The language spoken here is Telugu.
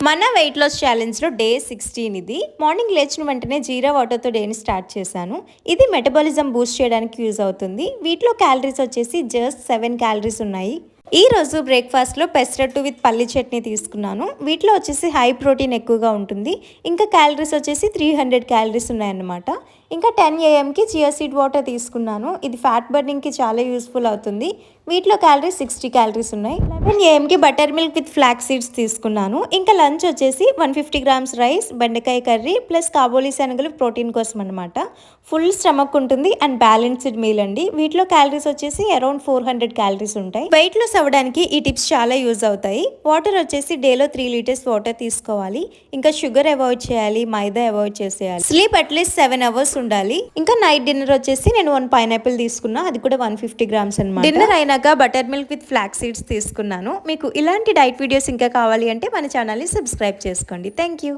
మన వెయిట్ లాస్ ఛాలెంజ్లో డే 16 ఇది. మార్నింగ్ లేచిన వెంటనే జీరా వాటర్తో డేని స్టార్ట్ చేశాను. ఇది మెటబాలిజం బూస్ట్ చేయడానికి యూజ్ అవుతుంది. వీటిలో క్యాలరీస్ వచ్చేసి జస్ట్ 7 క్యాలరీస్ ఉన్నాయి. ఈ రోజు బ్రేక్ఫాస్ట్లో పెసరట్టు విత్ పల్లి చట్నీ తీసుకున్నాను. వీటిలో వచ్చేసి హై ప్రోటీన్ ఎక్కువగా ఉంటుంది. ఇంకా క్యాలరీస్ వచ్చేసి 300 క్యాలరీస్ ఉన్నాయన్నమాట. ఇంకా 10 AM చియా సీడ్ వాటర్ తీసుకున్నాను. ఇది ఫ్యాట్ బర్నింగ్కి చాలా యూస్ఫుల్ అవుతుంది. వీటిలో క్యాలరీస్ 60 క్యాలరీస్ ఉన్నాయి. 11 AM butter milk with flax seeds తీసుకున్నాను. ఇంకా లంచ్ వచ్చేసి 150 గ్రామ్స్ రైస్, బెండకాయ కర్రీ ప్లస్ కాబోలి శనగలు ప్రోటీన్ కోసం అనమాట. ఫుల్ స్టమక్ ఉంటుంది అండ్ బ్యాలెన్స్డ్ మీల్ అండి. వీటిలో క్యాలరీస్ వచ్చేసి అరౌండ్ 400 క్యాలరీస్ ఉంటాయి. వెయిట్ లాస్ అవ్వడానికి ఈ టిప్స్ చాలా యూజ్ అవుతాయి. వాటర్ వచ్చేసి డేలో 3 లీటర్స్ వాటర్ తీసుకోవాలి. ఇంకా షుగర్ అవాయిడ్ చేయాలి, మైదా అవాయిడ్ చేసేయాలి. స్లీప్ అట్లీస్ట్ 7 అవర్స్ ఉండాలి. ఇంకా నైట్ డిన్నర్ వచ్చేసి నేను 1 పైనాపిల్ తీసుకున్నా, అది కూడా 150 గ్రామ్స్ అనమాట. డిన్నర్ అయినాక butter milk with flax seeds తీసుకున్నాను. మీకు ఇలాంటి డైట్ వీడియోస్ ఇంకా కావాలి అంటే మన ఛానల్ని సబ్స్క్రైబ్ చేసుకోండి. Thank you.